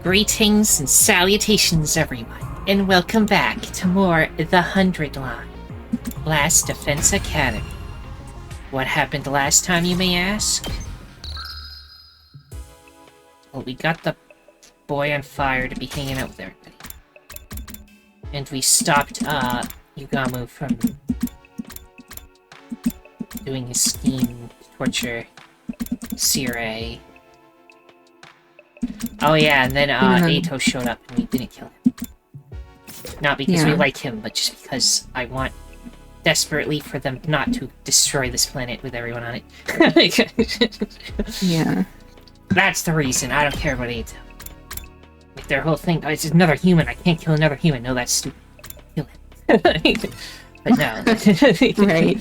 Greetings and salutations, everyone, and welcome back to more The Hundredline, Last Defense Academy. What happened last time, you may ask? Well, we got the boy on fire to be hanging out with everybody. And we stopped, Yugamu from doing his scheme to torture Sirei. Oh yeah, and then Ato showed up and we didn't kill him. Not because we like him, but just because I want desperately for them not to destroy this planet with everyone on it. Yeah. That's the reason. I don't care about Ato. Like their whole thing, oh, it's just another human, I can't kill another human. No, that's stupid. Kill him. But no. Right.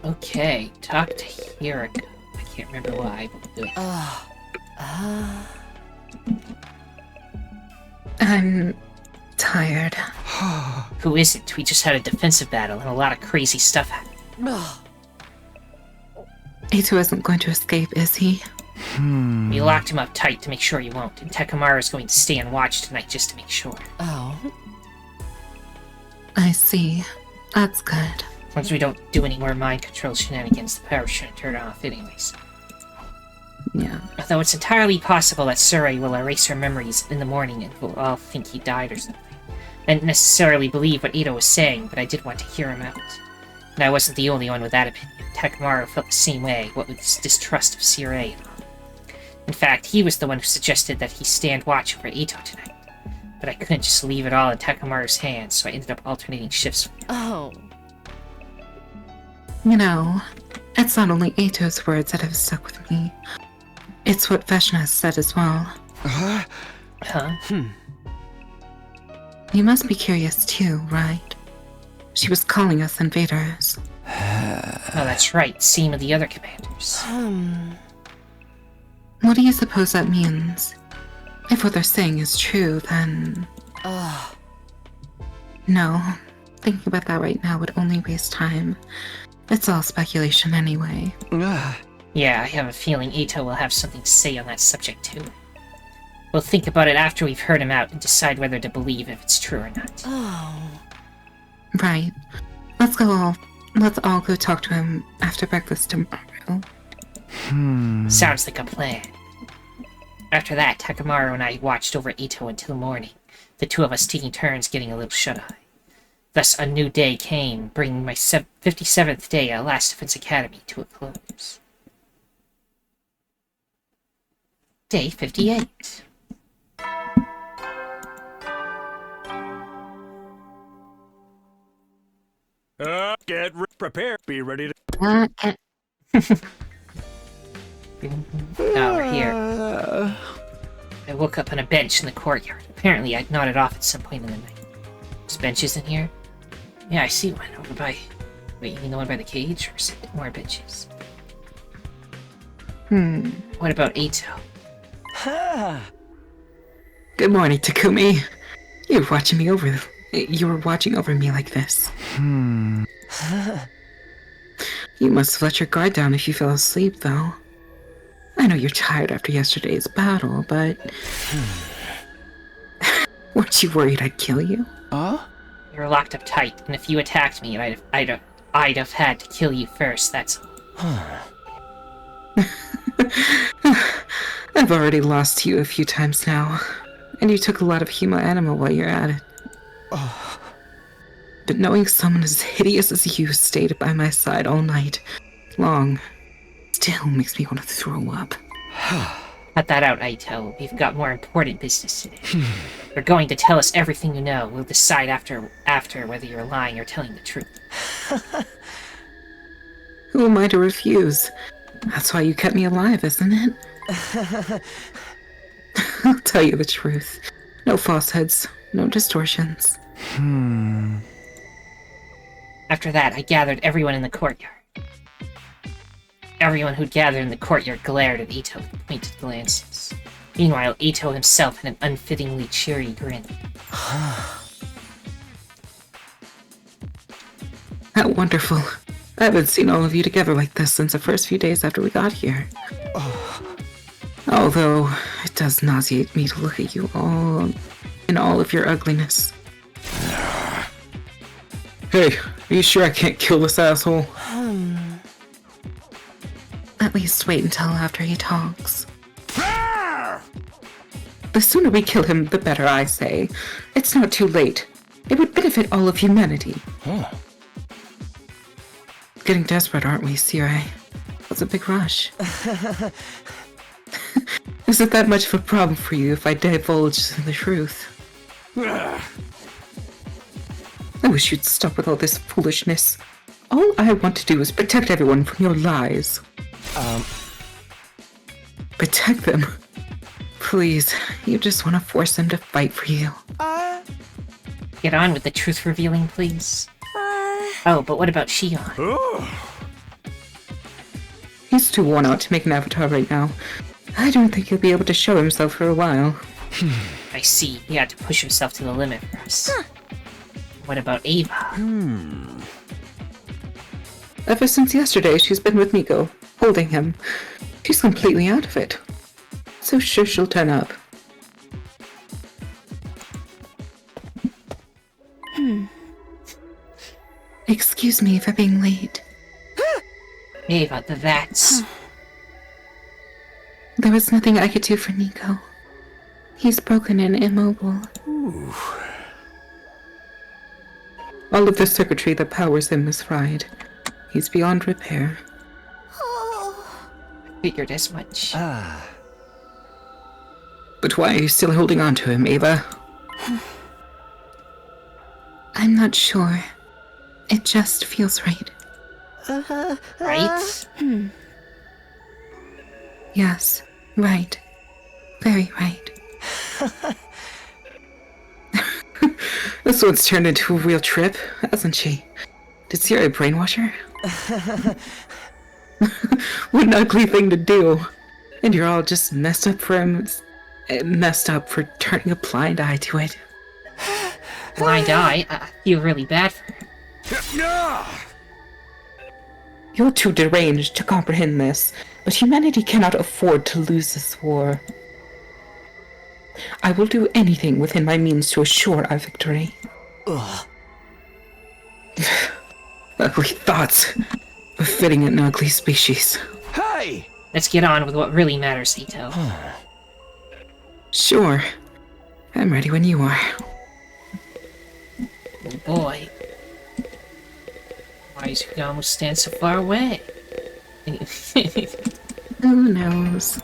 Okay, talk to Hiriko. I can't remember why, but we'll do it. I'm tired. Who isn't? We just had a defensive battle and a lot of crazy stuff happened. Ito isn't going to escape, is he? We locked him up tight to make sure he won't, and Tekamaru is going to stay on watch tonight just to make sure. Oh. I see. That's good. Once we don't do any more mind control shenanigans, the power shouldn't turn off anyways. Yeah. Although it's entirely possible that Sirei will erase her memories in the morning and we'll all think he died or something. I didn't necessarily believe what Ito was saying, but I did want to hear him out. And I wasn't the only one with that opinion. Tekamaru felt the same way, what with his distrust of Sirei and all. In fact, he was the one who suggested that he stand watch over Ito tonight. But I couldn't just leave it all in Tekamaru's hands, so I ended up alternating shifts. Oh. You know, it's not only Ito's words that have stuck with me. It's what Veshna has said as well. Huh? You must be curious too, right? She was calling us invaders. Oh, that's right. Same with the other commanders. What do you suppose that means? If what they're saying is true, then... No. Thinking about that right now would only waste time. It's all speculation anyway. Yeah, I have a feeling Ito will have something to say on that subject too. We'll think about it after we've heard him out and decide whether to believe if it's true or not. Oh. Right. Let's all go talk to him after breakfast tomorrow. Sounds like a plan. After that, Tekamaru and I watched over Ito until morning, the two of us taking turns getting a little shut-eye. Thus, a new day came, bringing my 57th day at Last Defense Academy to a close. Day 58. Get prepared. Be ready to... Now we're here. I woke up on a bench in the courtyard. Apparently, I'd nodded off at some point in the night. There's benches in here? Yeah, I see one over by... Wait, you mean the one by the cage? Or is it more benches? What about Ito? Good morning, Takumi. You were watching over me like this. You must have let your guard down if you fell asleep, though. I know you're tired after yesterday's battle, but... Weren't you worried I'd kill you? You were locked up tight, and if you attacked me, I'd have had to kill you first, that's all. I've already lost to you a few times now, and you took a lot of human animal while you're at it. But knowing someone as hideous as you stayed by my side all night long still makes me want to throw up. Cut that out, Ito. We've got more important business today. You're going to tell us everything you know. We'll decide after whether you're lying or telling the truth. Who am I to refuse? That's why you kept me alive, isn't it? I'll tell you the truth. No falsehoods, no distortions. After that, I gathered everyone in the courtyard. Everyone who'd gathered in the courtyard glared at Ito with pointed glances. Meanwhile, Ito himself had an unfittingly cheery grin. How wonderful. I haven't seen all of you together like this since the first few days after we got here. Although, it does nauseate me to look at you all in all of your ugliness. Hey, are you sure I can't kill this asshole? At least wait until after he talks. The sooner we kill him, the better, I say. It's not too late. It would benefit all of humanity. Getting desperate, aren't we, Sire? That's a big rush. Is it that much of a problem for you if I divulge the truth? I wish you'd stop with all this foolishness. All I want to do is protect everyone from your lies. Protect them? Please, you just want to force them to fight for you. Get on with the truth revealing, please. Oh, but what about Shion? He's too worn out to make an avatar right now. I don't think he'll be able to show himself for a while. I see. He had to push himself to the limit for us. What about Ava? Ever since yesterday, she's been with Nico, holding him. She's completely out of it. So sure she'll turn up. Excuse me for being late. Ava, that's... There was nothing I could do for Nico. He's broken and immobile. All of the circuitry that powers him is fried. He's beyond repair. Figured as much. But why are you still holding on to him, Ava? I'm not sure. It just feels right. Right? Yes, right. Very right. This one's turned into a real trip, hasn't she? Did Sierra brainwash her? What an ugly thing to do. And you're all just messed up for turning a blind eye to it. Blind eye? I feel really bad for her. You're too deranged to comprehend this, but humanity cannot afford to lose this war. I will do anything within my means to assure our victory. Ugly thoughts, befitting an ugly species. Hey! Let's get on with what really matters, Ito. Sure. I'm ready when you are. Oh boy. Why does he almost stand so far away? Who knows?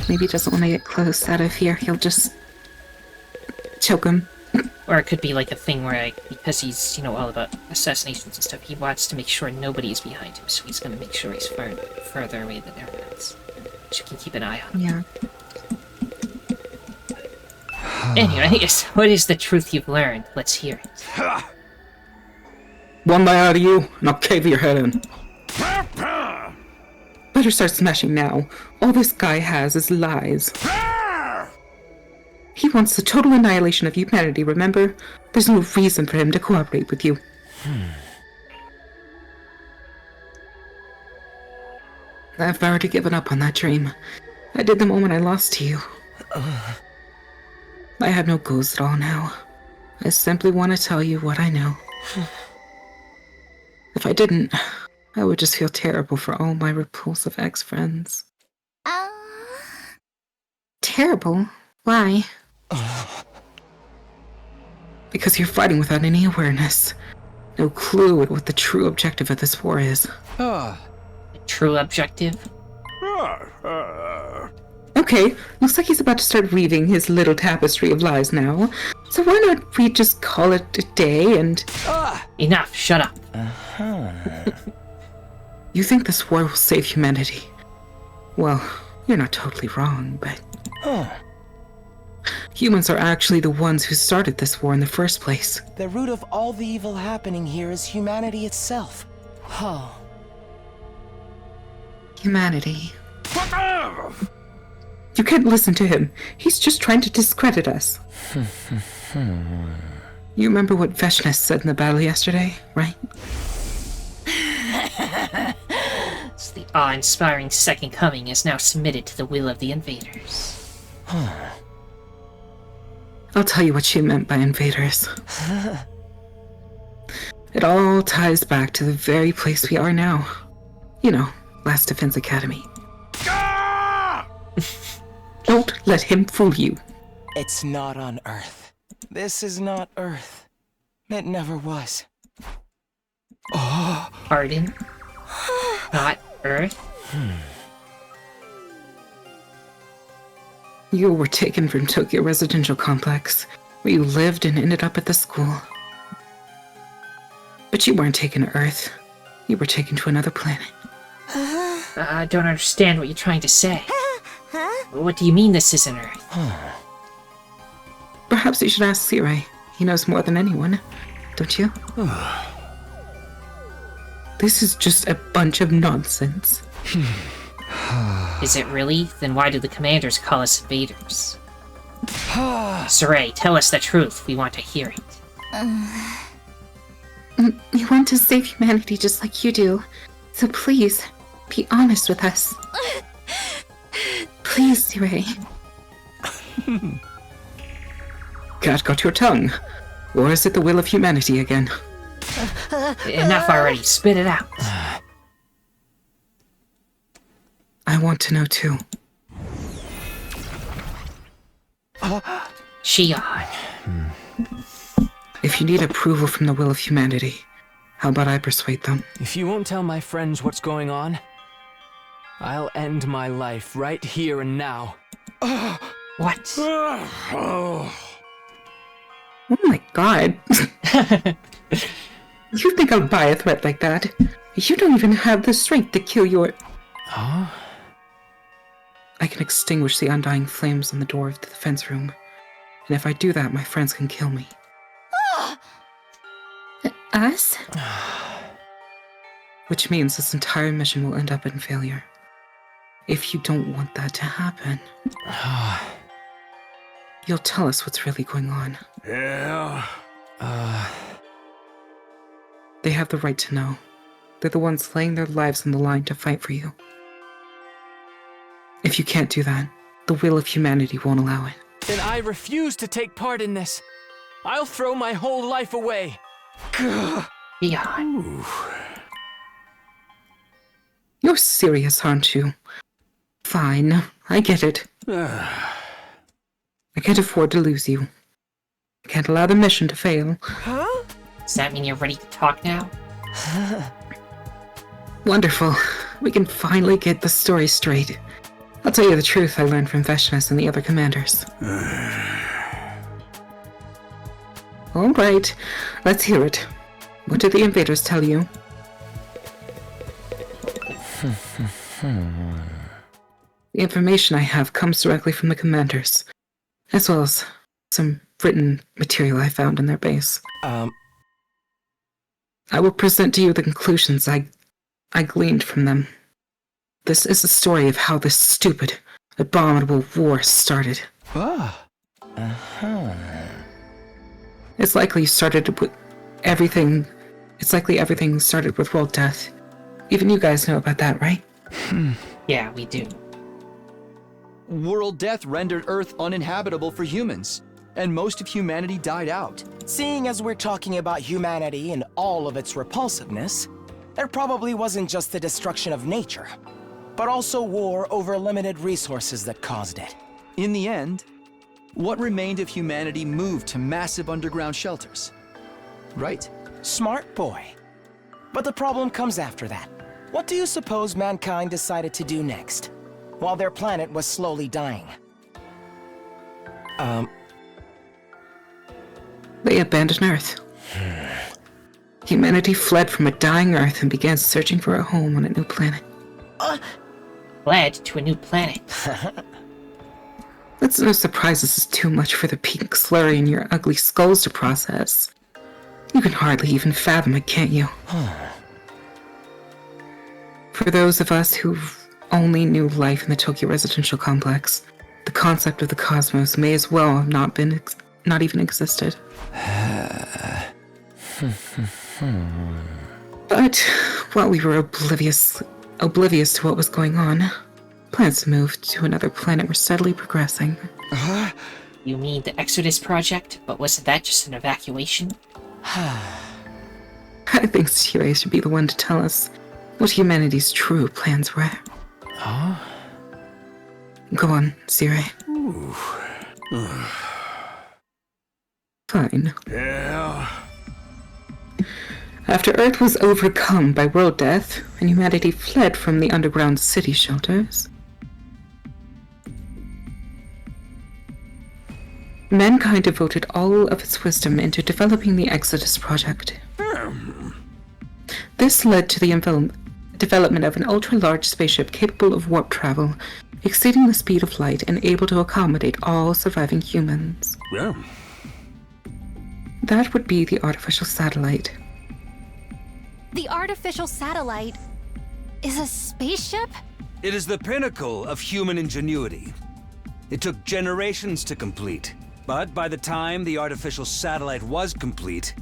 Maybe he doesn't want to get close. Out of here, he'll just choke him. Or it could be like a thing where, because he's, all about assassinations and stuff, he wants to make sure nobody is behind him, so he's gonna make sure he's further away than everyone else. So you can keep an eye on him. Yeah. Anyway, what is the truth you've learned? Let's hear it. One lie out of you, and I'll cave your head in. Better start smashing now. All this guy has is lies. He wants the total annihilation of humanity, remember? There's no reason for him to cooperate with you. I've already given up on that dream. I did the moment I lost to you. I have no goals at all now. I simply want to tell you what I know. If I didn't, I would just feel terrible for all my repulsive ex-friends. Terrible? Why? Because you're fighting without any awareness. No clue what the true objective of this war is. The true objective? Okay, looks like he's about to start weaving his little tapestry of lies now. So why not we just call it a day and... Enough, shut up. You think this war will save humanity? Well, you're not totally wrong, but... Humans are actually the ones who started this war in the first place. The root of all the evil happening here is humanity itself. Humanity. You can't listen to him. He's just trying to discredit us. You remember what Veshnes said in the battle yesterday, right? It's the awe-inspiring second coming is now submitted to the will of the invaders. I'll tell you what she meant by invaders. It all ties back to the very place we are now. You know, Last Defense Academy. Don't let him fool you. It's not on Earth. This is not Earth. It never was. Pardon? Not Earth? You were taken from Tokyo Residential Complex, where you lived and ended up at the school. But you weren't taken to Earth. You were taken to another planet. I don't understand what you're trying to say. What do you mean this isn't Earth? Perhaps you should ask Sirai. He knows more than anyone, don't you? This is just a bunch of nonsense. Is it really? Then why do the commanders call us invaders? Saray, tell us the truth. We want to hear it. We want to save humanity just like you do. So please, be honest with us. Please, Sirai. Cat got your tongue. Or is it the will of humanity again? Enough already. Spit it out. I want to know too. Shion. If you need approval from the will of humanity, how about I persuade them? If you won't tell my friends what's going on, I'll end my life right here and now. What? Oh my god. You think I'll buy a threat like that? You don't even have the strength to kill your... Huh? I can extinguish the undying flames on the door of the defense room. And if I do that, my friends can kill me. Us? Which means this entire mission will end up in failure. If you don't want that to happen, you'll tell us what's really going on. Yeah. They have the right to know. They're the ones laying their lives on the line to fight for you. If you can't do that, the will of humanity won't allow it. Then I refuse to take part in this. I'll throw my whole life away. Shion. You're serious, aren't you? Fine, I get it. I can't afford to lose you. I can't allow the mission to fail. Does that mean you're ready to talk now? Wonderful. We can finally get the story straight. I'll tell you the truth I learned from Veshnas and the other commanders. Alright, let's hear it. What did the invaders tell you? The information I have comes directly from the commanders, as well as some written material I found in their base. I will present to you the conclusions I gleaned from them. This is the story of how this stupid, abominable war started. It's likely everything started with world death. Even you guys know about that, right? Yeah, we do. World death rendered Earth uninhabitable for humans, and most of humanity died out. Seeing as we're talking about humanity and all of its repulsiveness, there probably wasn't just the destruction of nature, but also war over limited resources that caused it. In the end, what remained of humanity moved to massive underground shelters. Right? Smart boy. But the problem comes after that. What do you suppose mankind decided to do next, while their planet was slowly dying? They abandoned Earth. Humanity fled from a dying Earth and began searching for a home on a new planet. Fled to a new planet. It's no surprise this is too much for the pink slurry in your ugly skulls to process. You can hardly even fathom it, can't you? For those of us who only knew life in the Tokyo Residential Complex, the concept of the cosmos may as well have not even existed. But while we were oblivious to what was going on. Plans to move to another planet were steadily progressing. You mean the Exodus project? But wasn't that just an evacuation? I think Sirei should be the one to tell us what humanity's true plans were. Huh? Go on, Sirei. Fine. Yeah. After Earth was overcome by world death, and humanity fled from the underground city shelters, mankind devoted all of its wisdom into developing the Exodus project. This led to the development of an ultra-large spaceship capable of warp travel, exceeding the speed of light and able to accommodate all surviving humans. Yeah. That would be the artificial satellite. The artificial satellite is a spaceship? It is the pinnacle of human ingenuity. It took generations to complete, but by the time the artificial satellite was complete,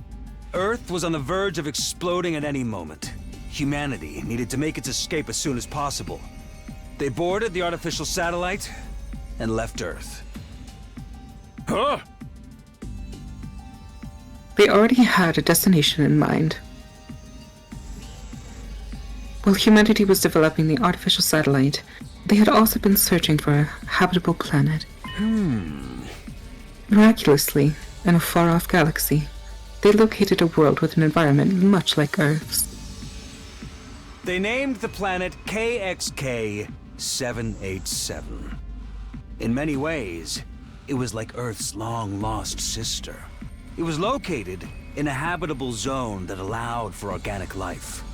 Earth was on the verge of exploding at any moment. Humanity needed to make its escape as soon as possible. They boarded the artificial satellite and left Earth. Huh? They already had a destination in mind. While humanity was developing the artificial satellite, they had also been searching for a habitable planet. Miraculously, in a far-off galaxy, they located a world with an environment much like Earth's. They named the planet KXK 787. In many ways, it was like Earth's long-lost sister. It was located in a habitable zone that allowed for organic life.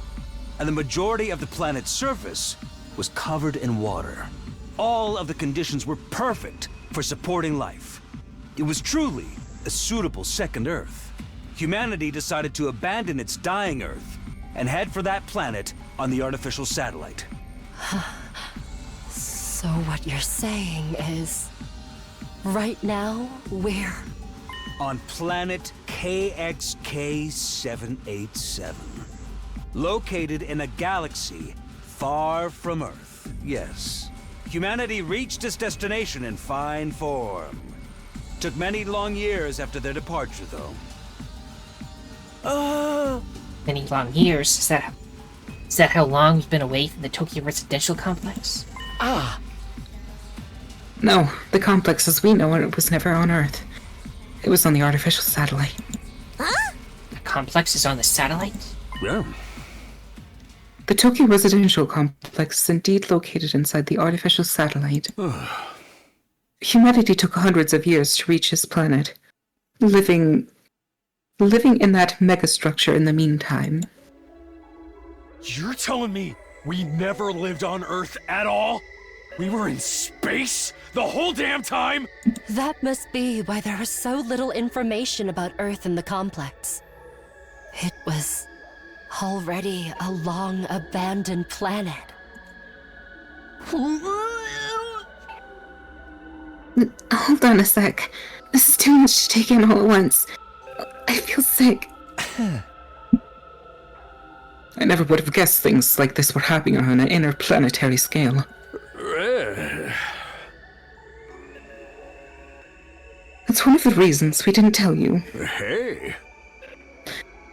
And the majority of the planet's surface was covered in water. All of the conditions were perfect for supporting life. It was truly a suitable second Earth. Humanity decided to abandon its dying Earth and head for that planet on the artificial satellite. So what you're saying is, right now, we're... On planet KXK 787. Located in a galaxy far from Earth, yes. Humanity reached its destination in fine form. Took many long years after their departure, though. Many long years? Is that how long we've been away from the Tokyo residential complex? No, the complex as we know it was never on Earth. It was on the artificial satellite. The complex is on the satellite? Yeah. The Tokyo residential complex is indeed located inside the artificial satellite. Humanity took hundreds of years to reach his planet, living in that megastructure in the meantime. You're telling me we never lived on Earth at all? We were in space the whole damn time? That must be why there was so little information about Earth in the complex. It was already a long-abandoned planet. Hold on a sec. This is too much to take in all at once. I feel sick. I never would have guessed things like this were happening on an interplanetary scale. That's one of the reasons we didn't tell you. Hey.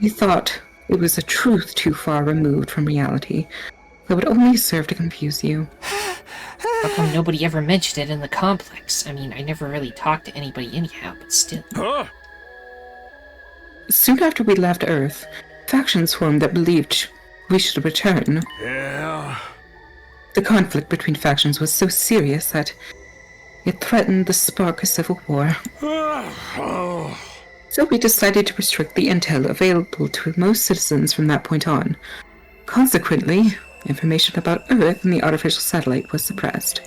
We thought it was a truth too far removed from reality that would only serve to confuse you. How come nobody ever mentioned it in the complex? I mean, I never really talked to anybody anyhow, but still. Huh? Soon after we left Earth, factions formed that believed we should return. Yeah. The conflict between factions was so serious that it threatened to spark a civil war. So we decided to restrict the intel available to most citizens from that point on. Consequently, information about Earth and the artificial satellite was suppressed.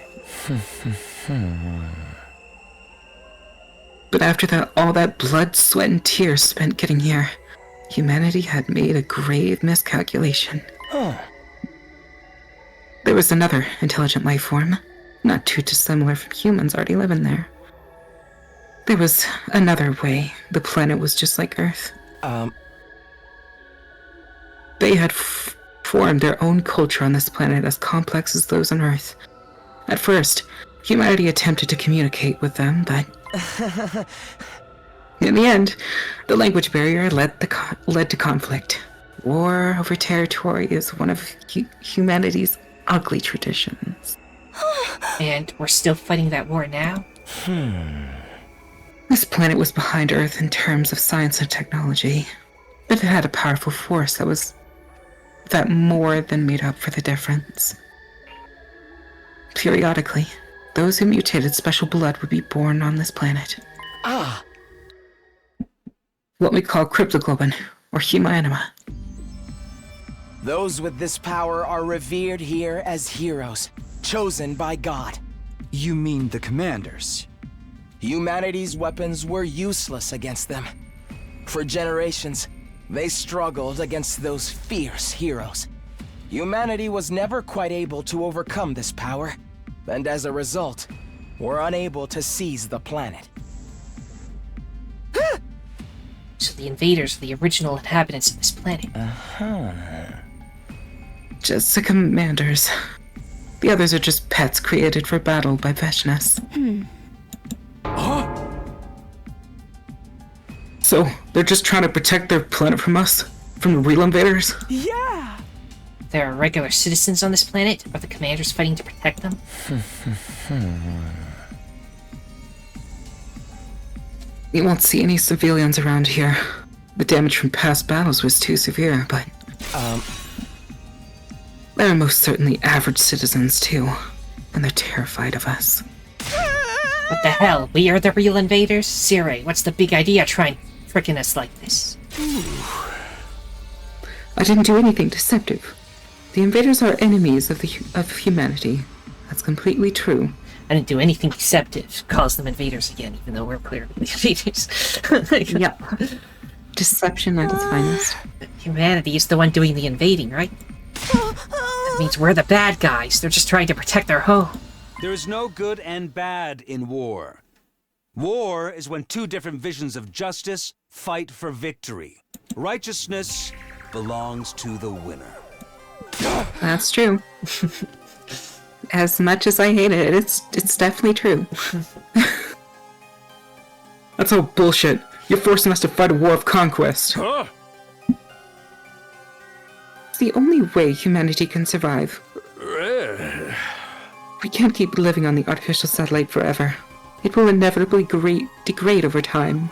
But after all that blood, sweat, and tears spent getting here, humanity had made a grave miscalculation. There was another intelligent life form, not too dissimilar from humans already living there. There was another way the planet was just like Earth. They had formed their own culture on this planet as complex as those on Earth. At first, humanity attempted to communicate with them, but in the end, the language barrier led to conflict. War over territory is one of humanity's ugly traditions. And we're still fighting that war now? This planet was behind Earth in terms of science and technology, but it had a powerful force that more than made up for the difference. Periodically, those who mutated special blood would be born on this planet. What we call cryptoglobin, or humanima. Those with this power are revered here as heroes, chosen by God. You mean the commanders? Humanity's weapons were useless against them. For generations, they struggled against those fierce heroes. Humanity was never quite able to overcome this power, and as a result, were unable to seize the planet. So the invaders are the original inhabitants of this planet. Just the commanders. The others are just pets created for battle by Vishnas. So, they're just trying to protect their planet from us? From the real invaders? Yeah! There are regular citizens on this planet? Are the commanders fighting to protect them? You won't see any civilians around here. The damage from past battles was too severe, but... There are most certainly average citizens, too. And they're terrified of us. What the hell? We are the real invaders? Siri, what's the big idea trying frickin' us like this? I didn't do anything deceptive. The invaders are enemies of humanity. That's completely true. I didn't do anything deceptive. Calls them invaders again, even though we're clearly invaders. Yep. Deception at its finest. Humanity is the one doing the invading, right? That means we're the bad guys. They're just trying to protect their home. There is no good and bad in war. War is when two different visions of justice fight for victory. Righteousness belongs to the winner. That's true. As much as I hate it, it's definitely true. That's all bullshit. You're forcing us to fight a war of conquest. It's the only way humanity can survive. We can't keep living on the artificial satellite forever. It will inevitably degrade over time.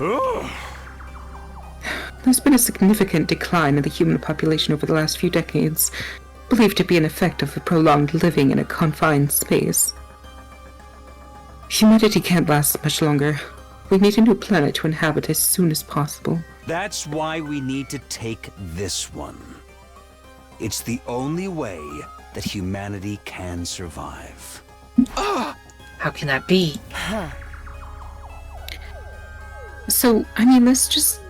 There's been a significant decline in the human population over the last few decades, believed to be an effect of the prolonged living in a confined space. Humanity can't last much longer. We need a new planet to inhabit as soon as possible. That's why we need to take this one. It's the only way that humanity can survive. How can that be? So, I mean, this just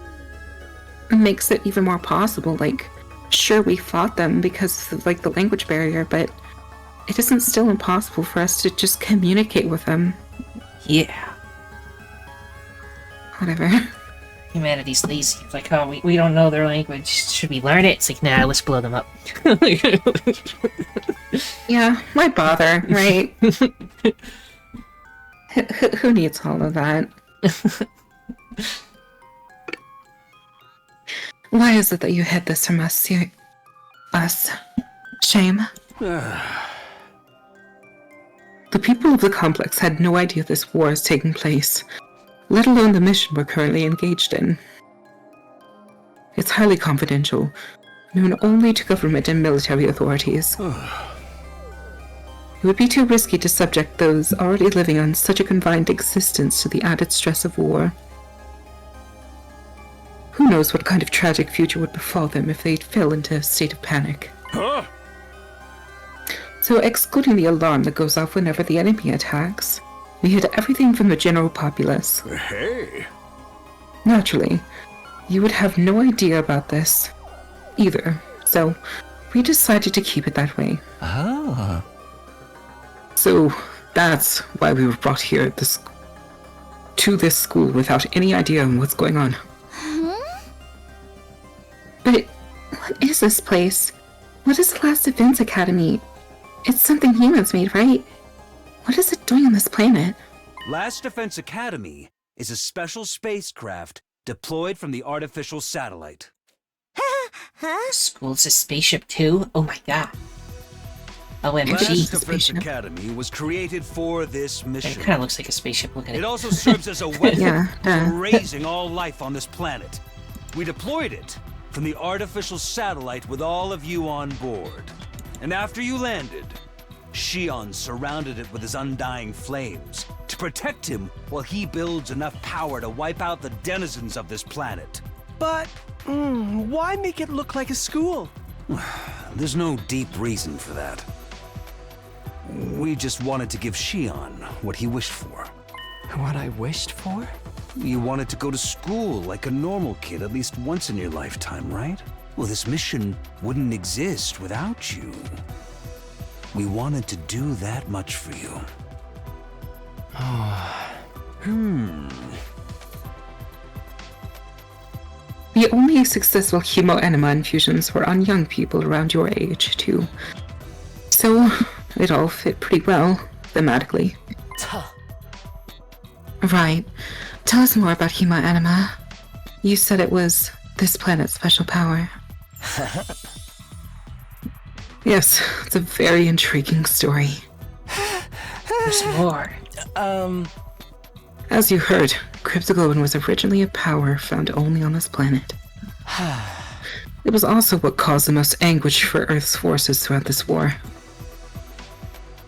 makes it even more possible. Like, sure, we fought them because of, like, the language barrier, but it isn't still impossible for us to just communicate with them. Yeah. Whatever. Humanity's lazy. It's like, oh, we don't know their language. Should we learn it? It's like, nah, let's blow them up. Yeah, why bother, right? Who needs all of that? Why is it that you hid this from us, us? Shame? The people of the complex had no idea this war is taking place, let alone the mission we're currently engaged in. It's highly confidential, known only to government and military authorities. It would be too risky to subject those already living on such a confined existence to the added stress of war. Who knows what kind of tragic future would befall them if they fell into a state of panic. So, excluding the alarm that goes off whenever the enemy attacks, we hid everything from the general populace. Hey! Naturally, you would have no idea about this either, so we decided to keep it that way. So that's why we were brought here to this school without any idea of what's going on. But what is this place? What is the last Defense Academy? It's something humans made, right? What is it doing on this planet? Last Defense Academy is a special spacecraft deployed from the artificial satellite. School's a spaceship too? Oh my god. Last OMG. Defense Academy was created for this It mission. kind of looks like a spaceship looking at It it. also serves as a weapon Yeah, for raising all life on this planet. We deployed it from the artificial satellite with all of you on board. And after you landed, Shion surrounded it with his undying flames to protect him while he builds enough power to wipe out the denizens of this planet. But, why make it look like a school? There's no deep reason for that. We just wanted to give Shion what he wished for. What I wished for? You wanted to go to school like a normal kid at least once in your lifetime, right? Well, this mission wouldn't exist without you. We wanted to do that much for you. The only successful chemoenema infusions were on young people around your age, too. So, it all fit pretty well, thematically. Right. Tell us more about chemoenema. You said it was this planet's special power. Yes, it's a very intriguing story. There's more. As you heard, cryptoglobin was originally a power found only on this planet. It was also what caused the most anguish for Earth's forces throughout this war.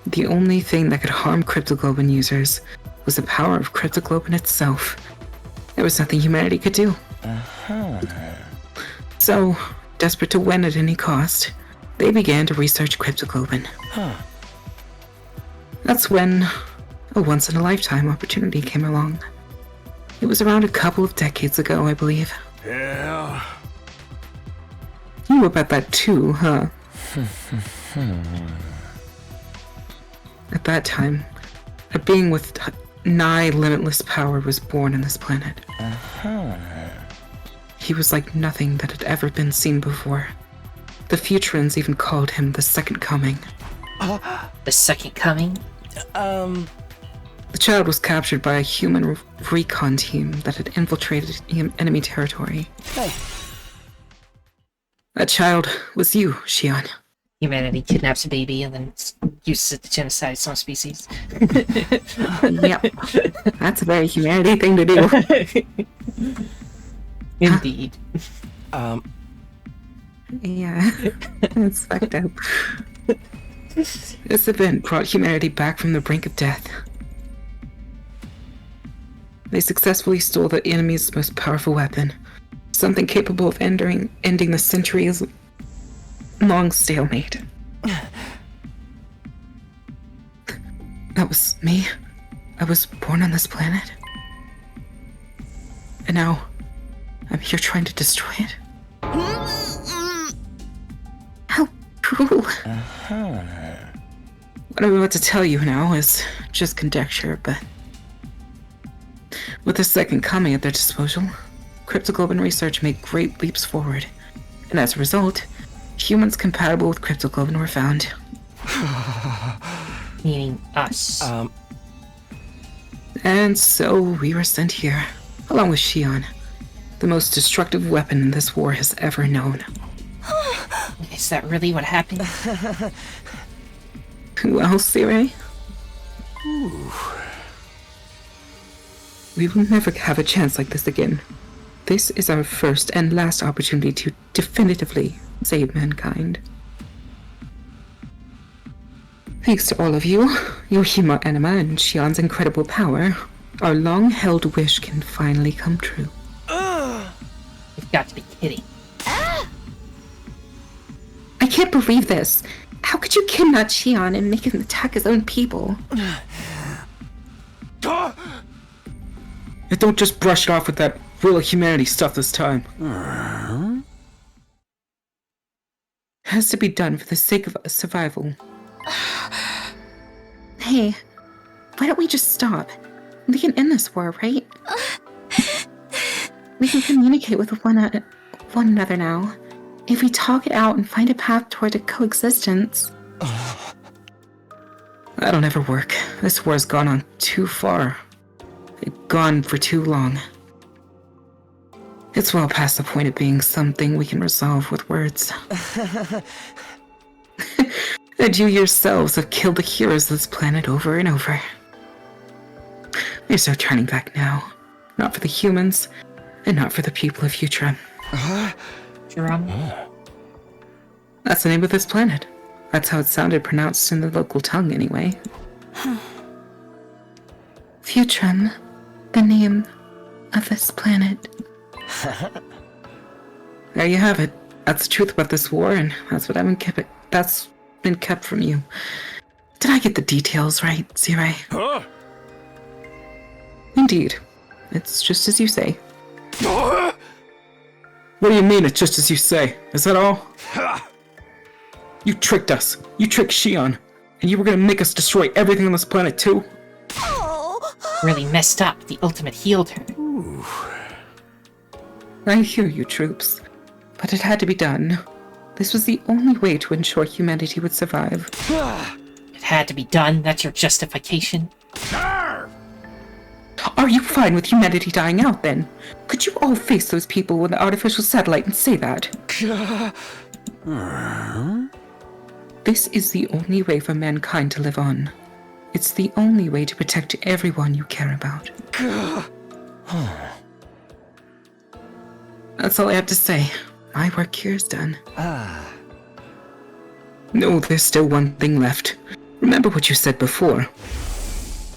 The only thing that could harm cryptoglobin users was the power of cryptoglobin itself. There was nothing humanity could do. So, desperate to win at any cost, they began to research cryptoglobin. That's when a once-in-a-lifetime opportunity came along. It was around a couple of decades ago, I believe. Yeah. You knew about that too, huh? At that time, a being with nigh limitless power was born on this planet. He was like nothing that had ever been seen before. The Futurans even called him the Second Coming. The Second Coming? The child was captured by a human recon team that had infiltrated enemy territory. Hey. That child was you, Shion. Humanity kidnaps a baby and then uses it to genocide some species. Yep. That's a very humanity thing to do. Indeed. Yeah, it's fucked up. This event brought humanity back from the brink of death. They successfully stole the enemy's most powerful weapon, something capable of ending the centuries-long stalemate. That was me. I was born on this planet. And now, I'm here trying to destroy it. How cruel. What I'm about to tell you now is just conjecture, but with the Second Coming at their disposal, cryptoglobin research made great leaps forward, and as a result, humans compatible with cryptoglobin were found. Meaning us. And so we were sent here, along with Shion, the most destructive weapon this war has ever known. Is that really what happened? Well, Sire, we will never have a chance like this again. This is our first and last opportunity to definitively save mankind. Thanks to all of you, your Enema and Shion's incredible power, our long-held wish can finally come true. You've got to be kidding. I can't believe this. How could you kidnap Shion and make him attack his own people? Don't just brush it off with that will of humanity stuff this time. Has to be done for the sake of survival. Hey, why don't we just stop? We can end this war, right? We can communicate with one another now. if we talk it out and find a path toward a coexistence. That'll never work. This war has gone on too far. It's gone for too long. It's well past the point of being something we can resolve with words. And you yourselves have killed the heroes of this planet over and over. There's no turning back now. Not for the humans, and not for the people of Futura. That's the name of this planet. That's how it sounded pronounced in the local tongue, anyway. Futrum, the name of this planet. There you have it. That's the truth about this war, and that's what that's been kept from you. Did I get the details right, Zirai? Huh? Indeed. It's just as you say. What do you mean, it's just as you say? Is that all? You tricked us. You tricked Shion. And you were gonna make us destroy everything on this planet, too? Really messed up. The ultimate healed her. I hear you, troops. But it had to be done. This was the only way to ensure humanity would survive. It had to be done. That's your justification. Are you fine with humanity dying out, then? Could you all face those people with the artificial satellite and say that? This is the only way for mankind to live on. It's the only way to protect everyone you care about. That's all I have to say. My work here is done. No, there's still one thing left. Remember what you said before.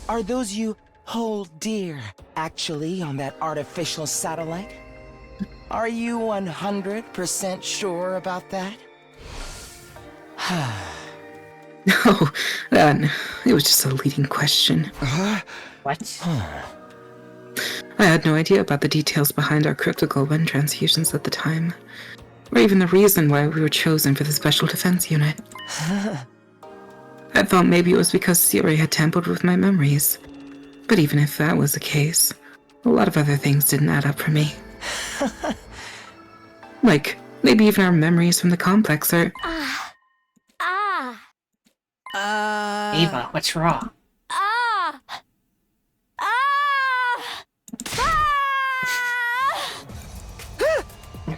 Are those you hold dear actually on that artificial satellite? Are you 100% sure about that? No, it was just a leading question. What? I had no idea about the details behind our cryptical one transfusions at the time, or even the reason why we were chosen for the Special Defense Unit. I thought maybe it was because Siri had tampered with my memories. But even if that was the case, a lot of other things didn't add up for me. Like, maybe even our memories from the complex are... Ava, what's wrong?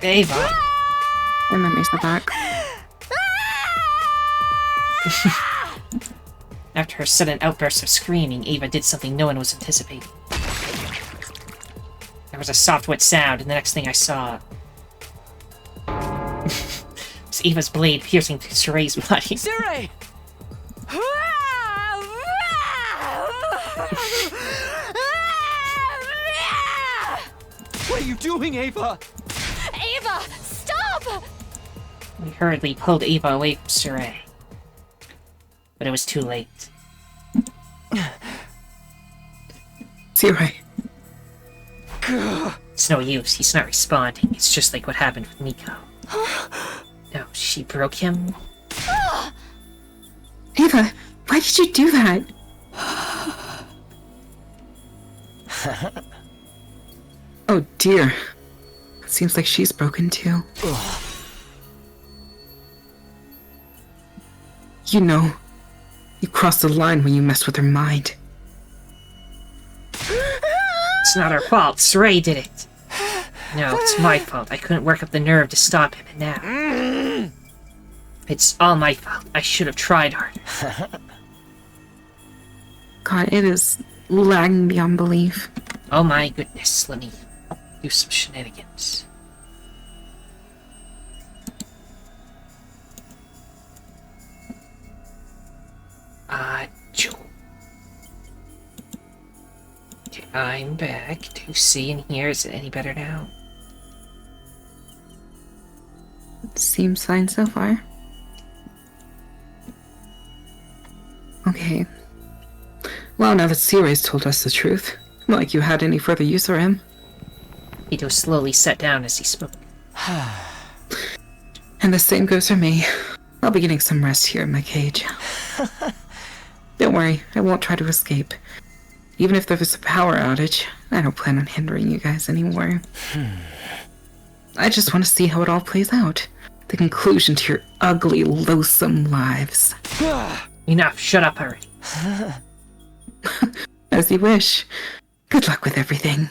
Ava. My memories are back. After her sudden outburst of screaming, Ava did something no one was anticipating. There was a soft, wet sound, and the next thing I saw was Ava's blade piercing through Suray's body. Suray! What are you doing, Ava? Ava, stop! We hurriedly pulled Ava away from Suray. But it was too late. Siri. It's no use, he's not responding. It's just like what happened with Nico. No, she broke him. Ava, why did you do that? Oh dear. It seems like she's broken too. You know, you crossed the line when you messed with her mind. It's not our fault, Suray did it. No, it's my fault. I couldn't work up the nerve to stop him, and now... It's all my fault. I should have tried harder. God, it is lagging beyond belief. Oh my goodness, let me do some shenanigans. Joe. Okay, I'm back to see and hear. Is it any better now? Seems fine so far. Okay. Well, now that Siri's told us the truth, not like you had any further use for him. Ito slowly sat down as he spoke. And the same goes for me. I'll be getting some rest here in my cage. Don't worry, I won't try to escape. Even if there was a power outage, I don't plan on hindering you guys anymore. I just want to see how it all plays out. The conclusion to your ugly, loathsome lives. Enough, shut up already. As you wish. Good luck with everything.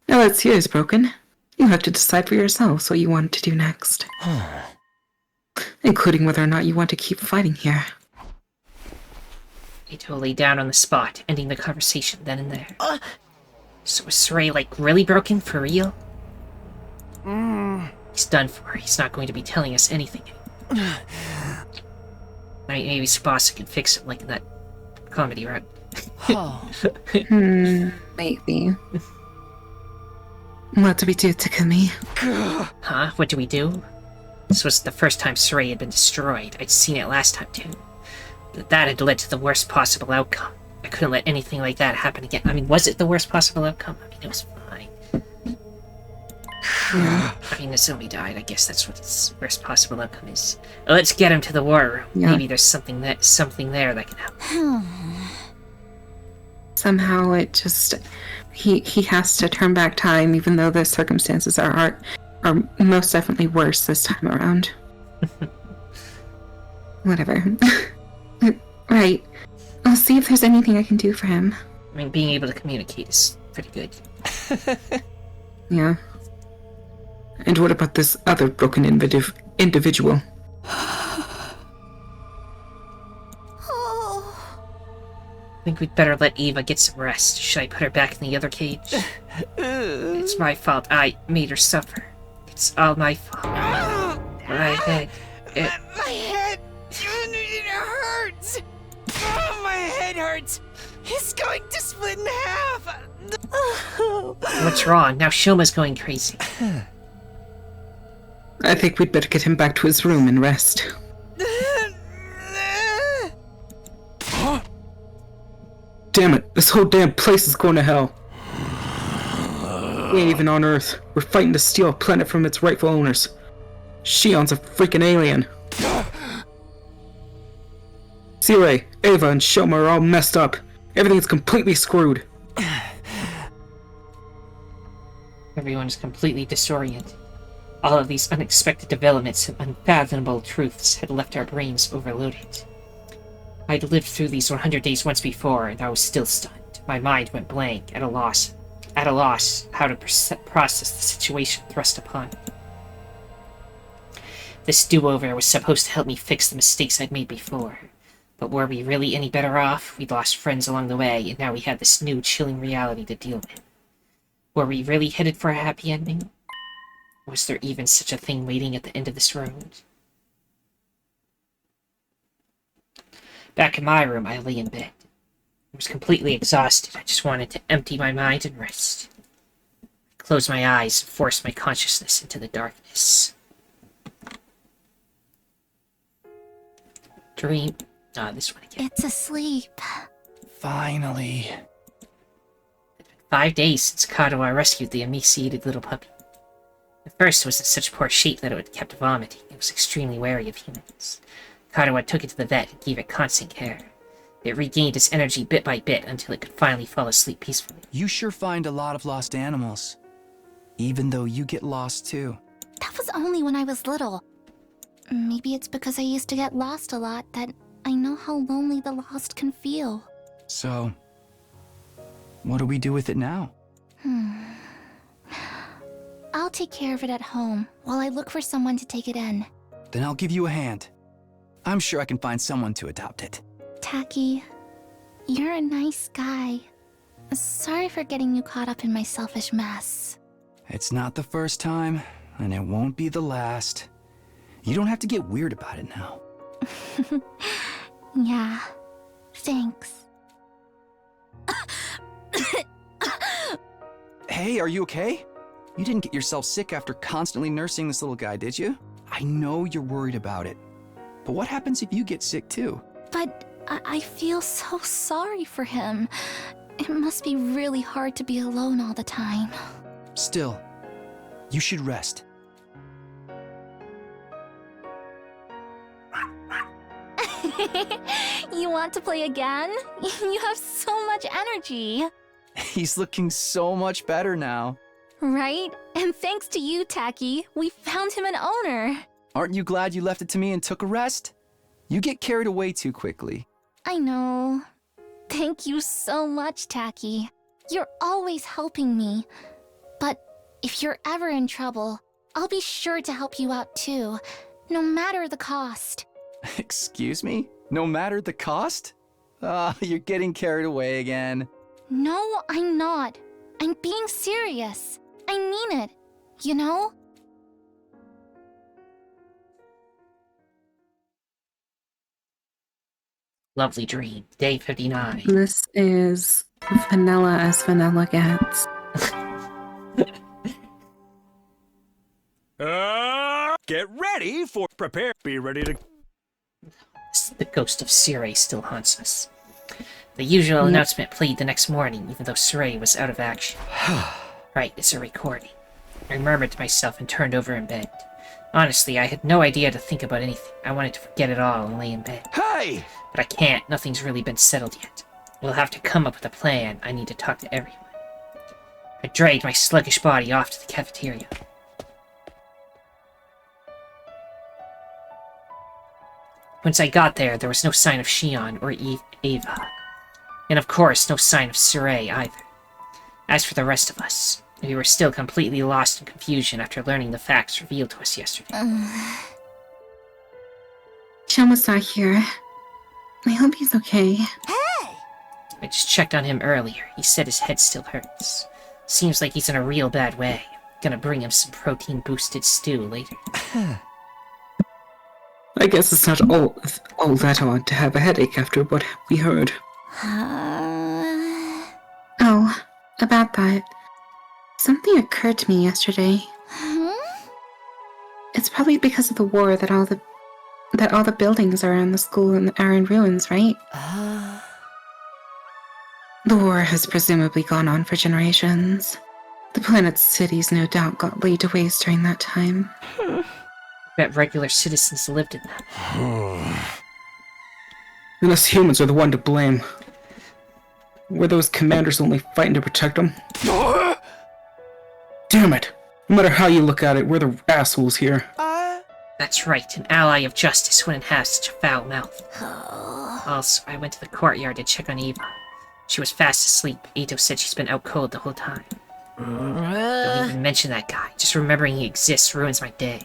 Now that's yours, Broken. You have to decide for yourselves what you want to do next. Including whether or not you want to keep fighting here. Ito lay down on the spot, ending the conversation then and there. So is Saray, like, really broken? For real? He's done for. He's not going to be telling us anything. Maybe Spasa can fix it, like in that comedy, right? Maybe. What do we do, Takumi? Huh? What do we do? This was the first time Saray had been destroyed. I'd seen it last time, too. But that had led to the worst possible outcome. I couldn't let anything like that happen again. I mean, was it the worst possible outcome? I mean, it was fine. I mean, the zombie died. I guess that's what its worst possible outcome is. Let's get him to the war room. Yeah. Maybe there's something there that can help. Somehow it just... He has to turn back time, even though the circumstances are most definitely worse this time around. Whatever. Right. I'll see if there's anything I can do for him. I mean, being able to communicate is pretty good. Yeah. And what about this other broken individual? I think we'd better let Eva get some rest. Should I put her back in the other cage? It's my fault. I made her suffer. It's all my fault. My head. My head! It hurts! Oh, my head hurts! It's going to split in half! What's wrong? Now Shoma's going crazy. I think we'd better get him back to his room and rest. Damn it, this whole damn place is going to hell. We ain't even on Earth. We're fighting to steal a planet from its rightful owners. Shion's a freaking alien. Sirei, Ava, and Shoma are all messed up. Everything's completely screwed. Everyone's completely disoriented. All of these unexpected developments and unfathomable truths had left our brains overloaded. I'd lived through these 100 days once before, and I was still stunned. My mind went blank, at a loss how to process the situation thrust upon me. This do-over was supposed to help me fix the mistakes I'd made before. But were we really any better off? We'd lost friends along the way, and now we had this new, chilling reality to deal with. Were we really headed for a happy ending? Was there even such a thing waiting at the end of this road? Back in my room, I lay in bed. I was completely exhausted. I just wanted to empty my mind and rest. I closed my eyes and forced my consciousness into the darkness. Dream. This one again. It's asleep. Finally. 5 days since Kadawa rescued the emaciated little puppy. At first, it was in such poor shape that it had kept vomiting. It was extremely wary of humans. Kadawa took it to the vet and gave it constant care. It regained its energy bit by bit until it could finally fall asleep peacefully. You sure find a lot of lost animals. Even though you get lost too. That was only when I was little. Maybe it's because I used to get lost a lot that I know how lonely the lost can feel. So, what do we do with it now? I'll take care of it at home while I look for someone to take it in. Then I'll give you a hand. I'm sure I can find someone to adopt it. Taki, you're a nice guy. Sorry for getting you caught up in my selfish mess. It's not the first time, and it won't be the last. You don't have to get weird about it now. Yeah, thanks. Hey, are you okay? You didn't get yourself sick after constantly nursing this little guy, did you? I know you're worried about it. But what happens if you get sick too? But I feel so sorry for him. It must be really hard to be alone all the time. Still, you should rest. You want to play again? You have so much energy. He's looking so much better now. Right? And thanks to you, Tacky, we found him an owner. Aren't you glad you left it to me and took a rest? You get carried away too quickly. I know. Thank you so much, Tacky. You're always helping me. But if you're ever in trouble, I'll be sure to help you out too, no matter the cost. Excuse me? No matter the cost? You're getting carried away again. No, I'm not. I'm being serious. I mean it, you know? Lovely dream. Day 59. This is vanilla as vanilla gets. Get ready for prepare. Be ready to. The ghost of Sirei still haunts us. The usual announcement played the next morning, even though Sirei was out of action. Right, it's a recording. I murmured to myself and turned over in bed. Honestly, I had no idea to think about anything. I wanted to forget it all and lay in bed. Hey! But I can't. Nothing's really been settled yet. We'll have to come up with a plan. I need to talk to everyone. I dragged my sluggish body off to the cafeteria. Once I got there, there was no sign of Shion or Ava. And of course, no sign of Sirei either. As for the rest of us, we were still completely lost in confusion after learning the facts revealed to us yesterday. Shion was not here. I hope he's okay. I just checked on him earlier. He said his head still hurts. Seems like he's in a real bad way. Gonna bring him some protein-boosted stew later. I guess it's not all that odd to have a headache after what we heard. Oh, about that. Something occurred to me yesterday. It's probably because of the war that all the buildings around the school are in ruins, right? The war has presumably gone on for generations. The planet's cities no doubt got laid to waste during that time. Bet regular citizens lived in them. And us humans are the one to blame. Were those commanders only fighting to protect them? Damn it! No matter how you look at it, we're the assholes here. That's right, an ally of justice wouldn't have such a foul mouth. Also, I went to the courtyard to check on Eva. She was fast asleep. Ito said she's been out cold the whole time. Don't even mention that guy. Just remembering he exists ruins my day.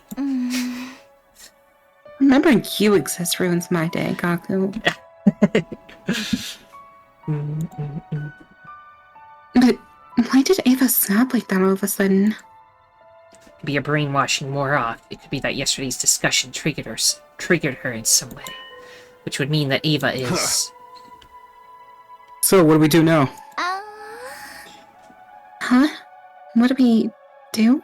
Remembering you exist ruins my day, Gaku. But why did Ava snap like that all of a sudden? Could be her brainwashing wore off. It could be that yesterday's discussion triggered her in some way. Which would mean that Ava is... So, what do we do now? Huh? What do we do?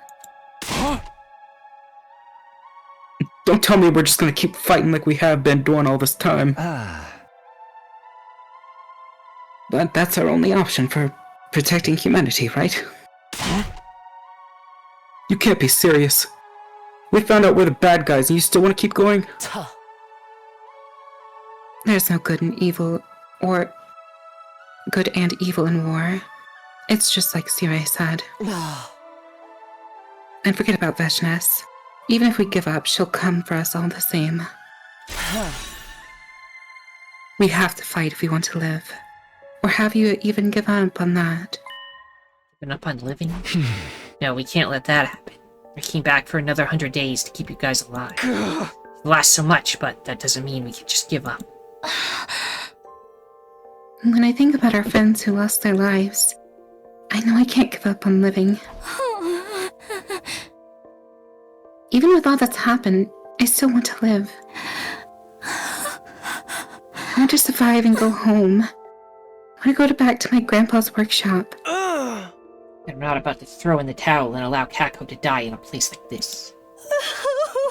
Don't tell me we're just gonna keep fighting like we have been doing all this time. But that's our only option for protecting humanity, right? You can't be serious. We found out we're the bad guys and you still want to keep going? There's no good and evil, or good and evil in war. It's just like Sirei said. And forget about Veshness. Even if we give up, she'll come for us all the same. We have to fight if we want to live. Or have you even given up on that? Given up on living? No, we can't let that happen. I came back for another 100 days to keep you guys alive. It lasts so much, but that doesn't mean we can just give up. When I think about our friends who lost their lives, I know I can't give up on living. Even with all that's happened, I still want to live. I want to survive and go home. I want to go back to my grandpa's workshop. I'm not about to throw in the towel and allow Kako to die in a place like this.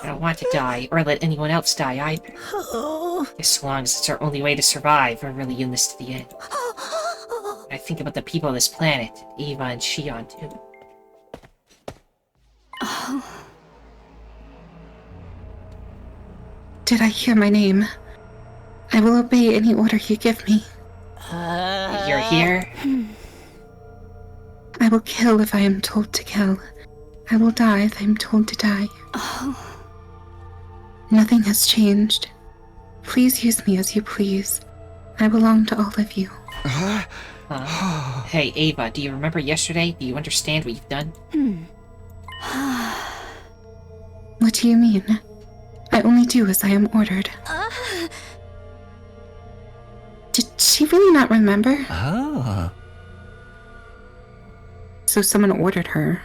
I don't want to die, or let anyone else die either. As long as it's our only way to survive, we're really in this to the end. I think about the people of this planet, Eva and Shion too. Did I hear my name? I will obey any order you give me. You're here? I will kill if I am told to kill. I will die if I am told to die. Oh. Nothing has changed. Please use me as you please. I belong to all of you. Hey, Ava, do you remember yesterday? Do you understand what you've done? What do you mean? I only do as I am ordered. Did she really not remember? Ah. So someone ordered her.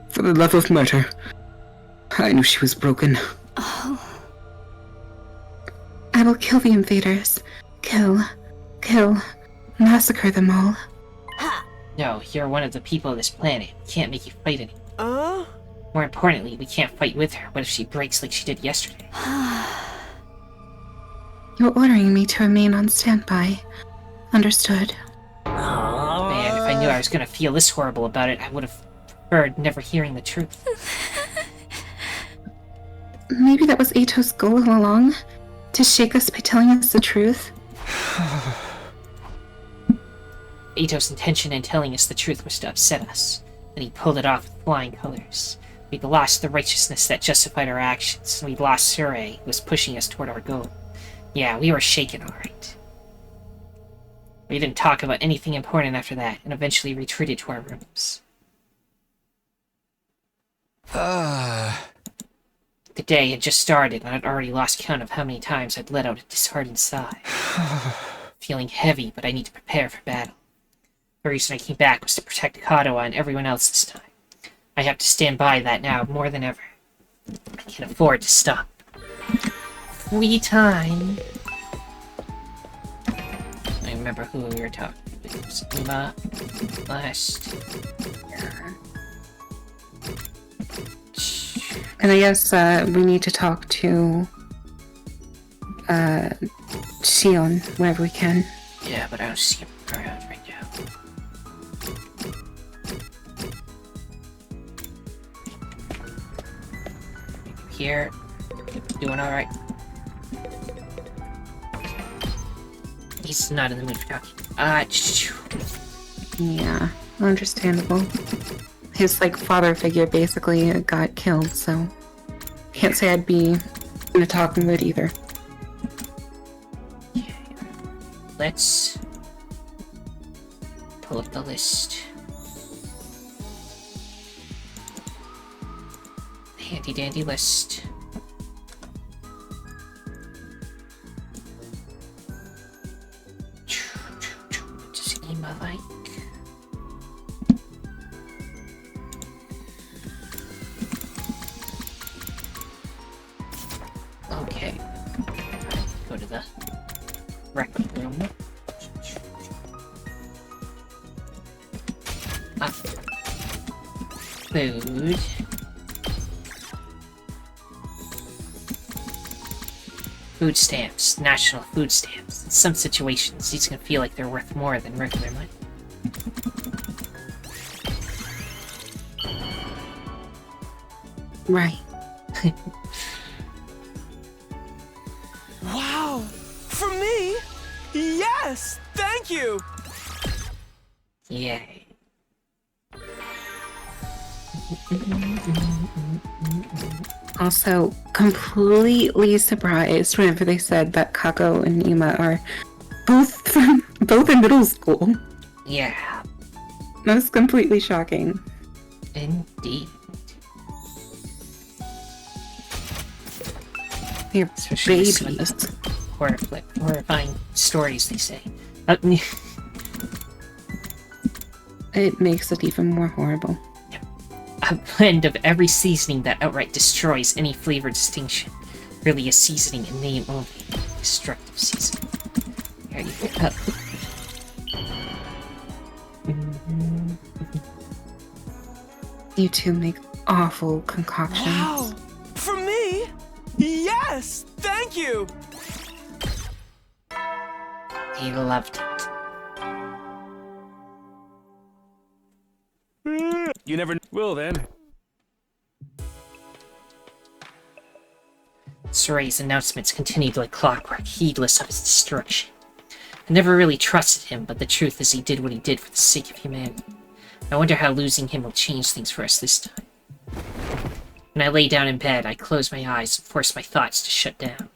For the love of murder. I knew she was broken. Oh. I will kill the invaders. Kill. Massacre them all. No, you're one of the people of this planet. We can't make you fight anymore. More importantly, we can't fight with her. What if she breaks like she did yesterday? You're ordering me to remain on standby. Understood. Man, if I knew I was gonna feel this horrible about it, I would have preferred never hearing the truth. Maybe that was Ato's goal all along? To shake us by telling us the truth? Ato's intention in telling us the truth was to upset us, and he pulled it off with flying colors. We'd lost the righteousness that justified our actions, and we'd lost Surrey, who was pushing us toward our goal. Yeah, we were shaken, alright. We didn't talk about anything important after that, and eventually retreated to our rooms. The day had just started, and I'd already lost count of how many times I'd let out a disheartened sigh. Feeling heavy, but I need to prepare for battle. The reason I came back was to protect Kadoa and everyone else this time. I have to stand by that now more than ever. I can't afford to stop. Free time. I remember who we were talking to. It was Uma last year. And I guess we need to talk to Sion whenever we can. Yeah, but I don't see him around right now. Here, doing alright. He's not in the mood for talking. Yeah, understandable. His, father figure basically got killed, so... Can't say I'd be in a talking mood either. Let's pull up the list. Handy dandy list. What does Ema like? Okay. Go to the rec room. Food. Food stamps. National food stamps. In some situations, these can feel like they're worth more than regular money. Right. Wow! For me? Yes! Thank you! Yay. Also, completely surprised whenever they said that Kako and Ima are both in middle school. Yeah. That was completely shocking. Indeed. They're Especially with some of babies. the horrifying stories they say. It makes it even more horrible. A blend of every seasoning that outright destroys any flavor distinction. Really a seasoning in name only. Destructive seasoning. There you go. You two make awful concoctions. Wow! For me? Yes! Thank you! He loved it. You never will then. Surrey's announcements continued like clockwork, heedless of its destruction. I never really trusted him, but the truth is he did what he did for the sake of humanity. I wonder how losing him will change things for us this time. When I lay down in bed, I closed my eyes and forced my thoughts to shut down.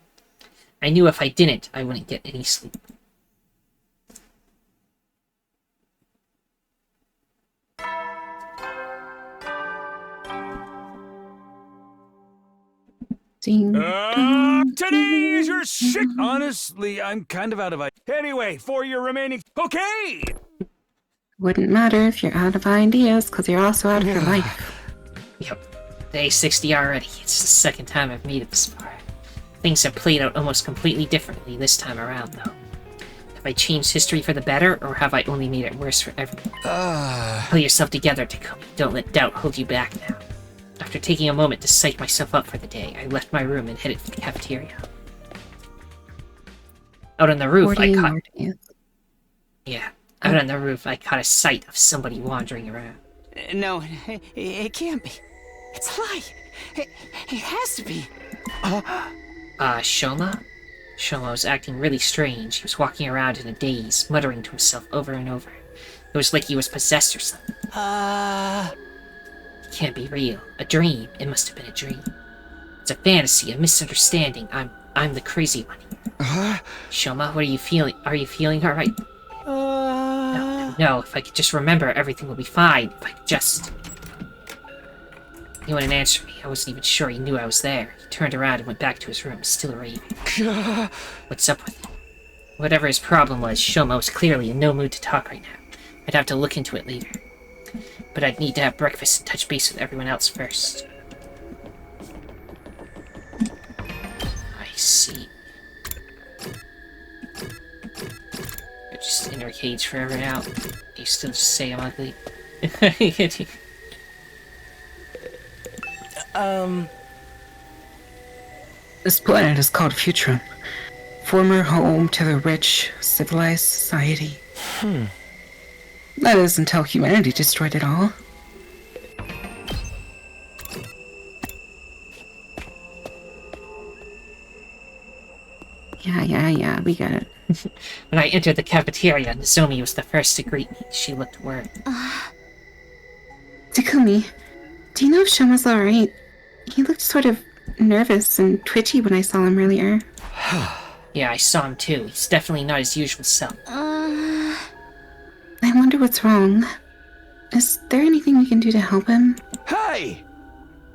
I knew if I didn't, I wouldn't get any sleep. Ding, dong, Today is your ding, shit. dong. Honestly, I'm kind of out of ideas. Anyway, for your remaining. Okay! Wouldn't matter if you're out of ideas, because you're also out of your life. Yep. Day 60 already. It's the second time I've made it this far. Things have played out almost completely differently this time around, though. Have I changed history for the better, or have I only made it worse for everyone? Pull yourself together, Takumi. Don't let doubt hold you back now. After taking a moment to psych myself up for the day, I left my room and headed for the cafeteria. Out on the roof, I caught... Yeah, out on the roof, I caught a sight of somebody wandering around. No, it can't be. It's a lie. It has to be. Shoma? Shoma was acting really strange. He was walking around in a daze, muttering to himself over and over. It was like he was possessed or something. It can't be real. A dream. It must have been a dream. It's a fantasy, a misunderstanding. I'm the crazy one. Shoma, what are you feeling? Are you feeling alright? No, if I could just remember, everything will be fine. If I could just... He wouldn't answer me. I wasn't even sure he knew I was there. He turned around and went back to his room, still raving. What's up with him? Whatever his problem was, Shoma was clearly in no mood to talk right now. I'd have to look into it later. But I'd need to have breakfast and touch base with everyone else first. I see. You're just in her cage forever now. You still just say I'm ugly. This planet is called Futurum. Former home to the rich, civilized society. That is until humanity destroyed it all. Yeah, we got it. When I entered the cafeteria, Nozomi was the first to greet me. She looked worried. Takumi, do you know if Shoma's alright? He looked sort of nervous and twitchy when I saw him earlier. Yeah, I saw him too. He's definitely not his usual self. I wonder what's wrong. Is there anything we can do to help him? Hey!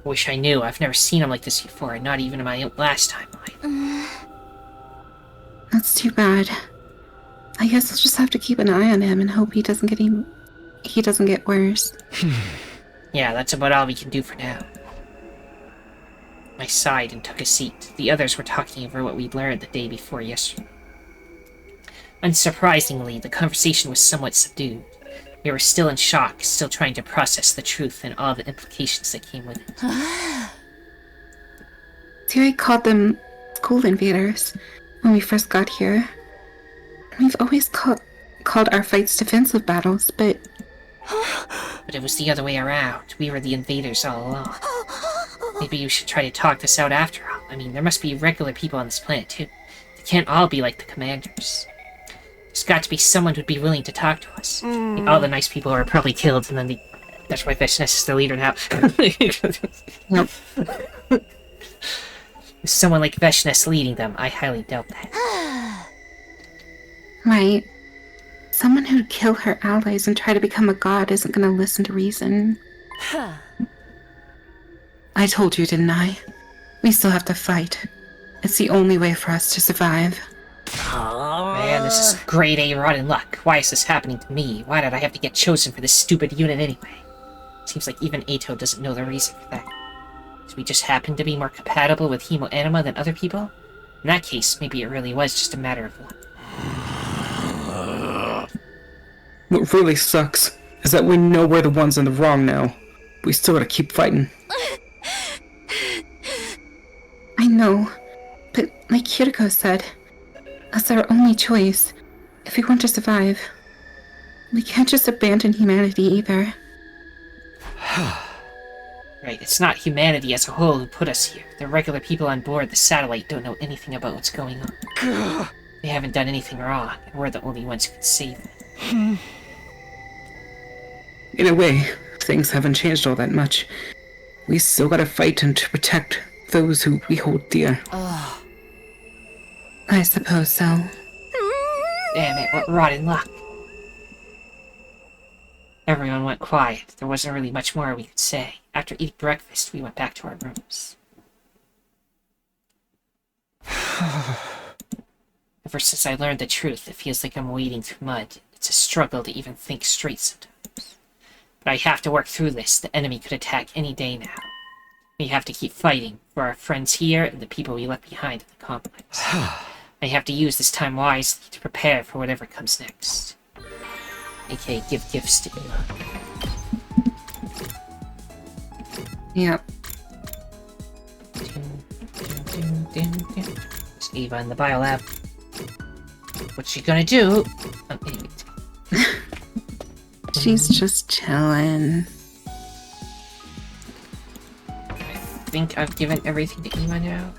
Wish I knew. I've never seen him like this before, not even in my last timeline. That's too bad. I guess I'll just have to keep an eye on him and hope he doesn't get worse. Yeah, that's about all we can do for now. I sighed and took a seat. The others were talking over what we'd learned the day before yesterday. Unsurprisingly, the conversation was somewhat subdued. We were still in shock, still trying to process the truth and all the implications that came with it. Terry called them school invaders when we first got here. We've always called our fights defensive battles, but... But it was the other way around. We were the invaders all along. Maybe you should try to talk this out after all. I mean, there must be regular people on this planet, too. They can't all be like the commanders. There's got to be someone who'd be willing to talk to us. All the nice people are probably killed, and then that's why Veshness is the leader now. Nope. With someone like Veshness leading them, I highly doubt that. Right. Someone who'd kill her allies and try to become a god isn't gonna listen to reason. I told you, didn't I? We still have to fight. It's the only way for us to survive. Man, this is grade A rotten luck. Why is this happening to me? Why did I have to get chosen for this stupid unit anyway? Seems like even Ato doesn't know the reason for that. Do we just happen to be more compatible with Hemo Anima than other people? In that case, maybe it really was just a matter of luck. What really sucks is that we know we're the ones in the wrong now. We still gotta keep fighting. I know, but like Kiriko said, that's our only choice if we want to survive. We can't just abandon humanity either. Right, it's not humanity as a whole who put us here. The regular people on board the satellite don't know anything about what's going on. They haven't done anything wrong, and we're the only ones who can save them. In a way, things haven't changed all that much. We still gotta fight and to protect those who we hold dear. Ugh. I suppose so. Damn it, what rotten luck. Everyone went quiet. There wasn't really much more we could say. After eating breakfast, we went back to our rooms. Ever since I learned the truth, it feels like I'm wading through mud. It's a struggle to even think straight sometimes. But I have to work through this. The enemy could attack any day now. We have to keep fighting for our friends here and the people we left behind in the complex. I have to use this time wisely to prepare for whatever comes next. AKA give gifts to Eva. Yep. There's Eva in the biolab. What's she gonna do? Oh, anyway. She's just chilling. I think I've given everything to Eva now.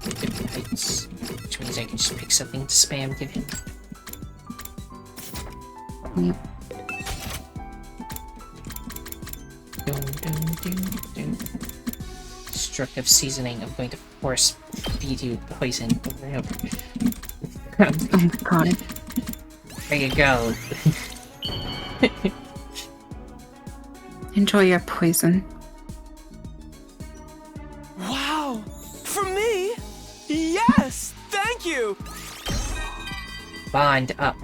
Different heights, which means I can just pick something to spam give him. Yep. Destructive seasoning. I'm going to force feed you poison over and over. Oh my god. There you go. Enjoy your poison. Wow! For me? Yes! Thank you! Bond up.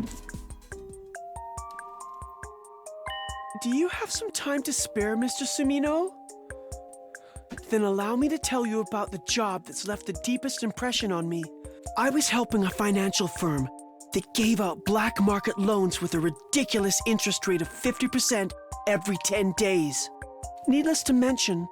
Do you have some time to spare, Mr. Sumino? Then allow me to tell you about the job that's left the deepest impression on me. I was helping a financial firm that gave out black market loans with a ridiculous interest rate of 50% every 10 days. Needless to mention,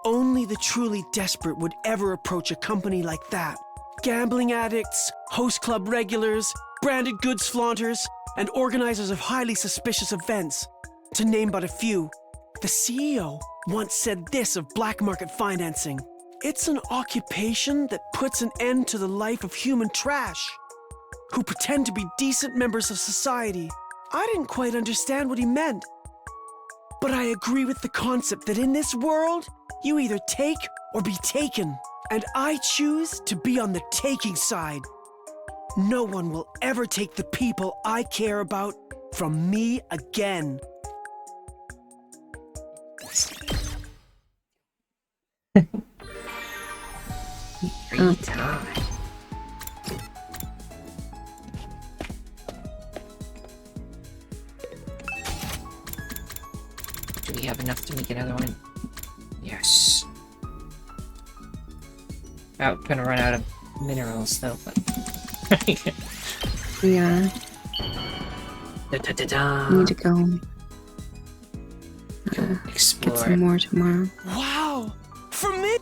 only the truly desperate would ever approach a company like that. Gambling addicts, host club regulars, branded goods flaunters, and organizers of highly suspicious events, to name but a few. The CEO once said this of black market financing: "It's an occupation that puts an end to the life of human trash who pretend to be decent members of society." I didn't quite understand what he meant, but I agree with the concept that in this world, you either take or be taken. And I choose to be on the taking side. No one will ever take the people I care about from me again. Free time. Do we have enough to make another one? Yes. About gonna run out of minerals though, but Yeah. Da-da-da-da. Need to go Explore. get some more tomorrow. Wow! For me?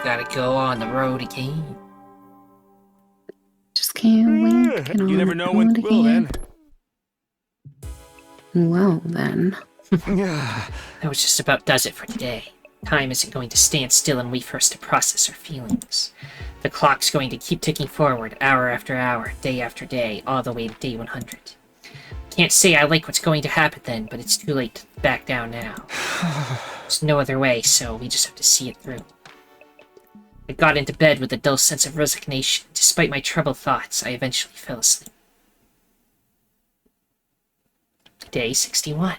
Gotta go on the road again. Just can't wait to get on You never the know when road it will, again. then. Well then. That was just about does it for today. Time isn't going to stand still and wait for us to process our feelings. The clock's going to keep ticking forward, hour after hour, day after day, all the way to day 100. Can't say I like what's going to happen then, but it's too late to back down now. There's no other way, so we just have to see it through. I got into bed with a dull sense of resignation. Despite my troubled thoughts, I eventually fell asleep. Day 61.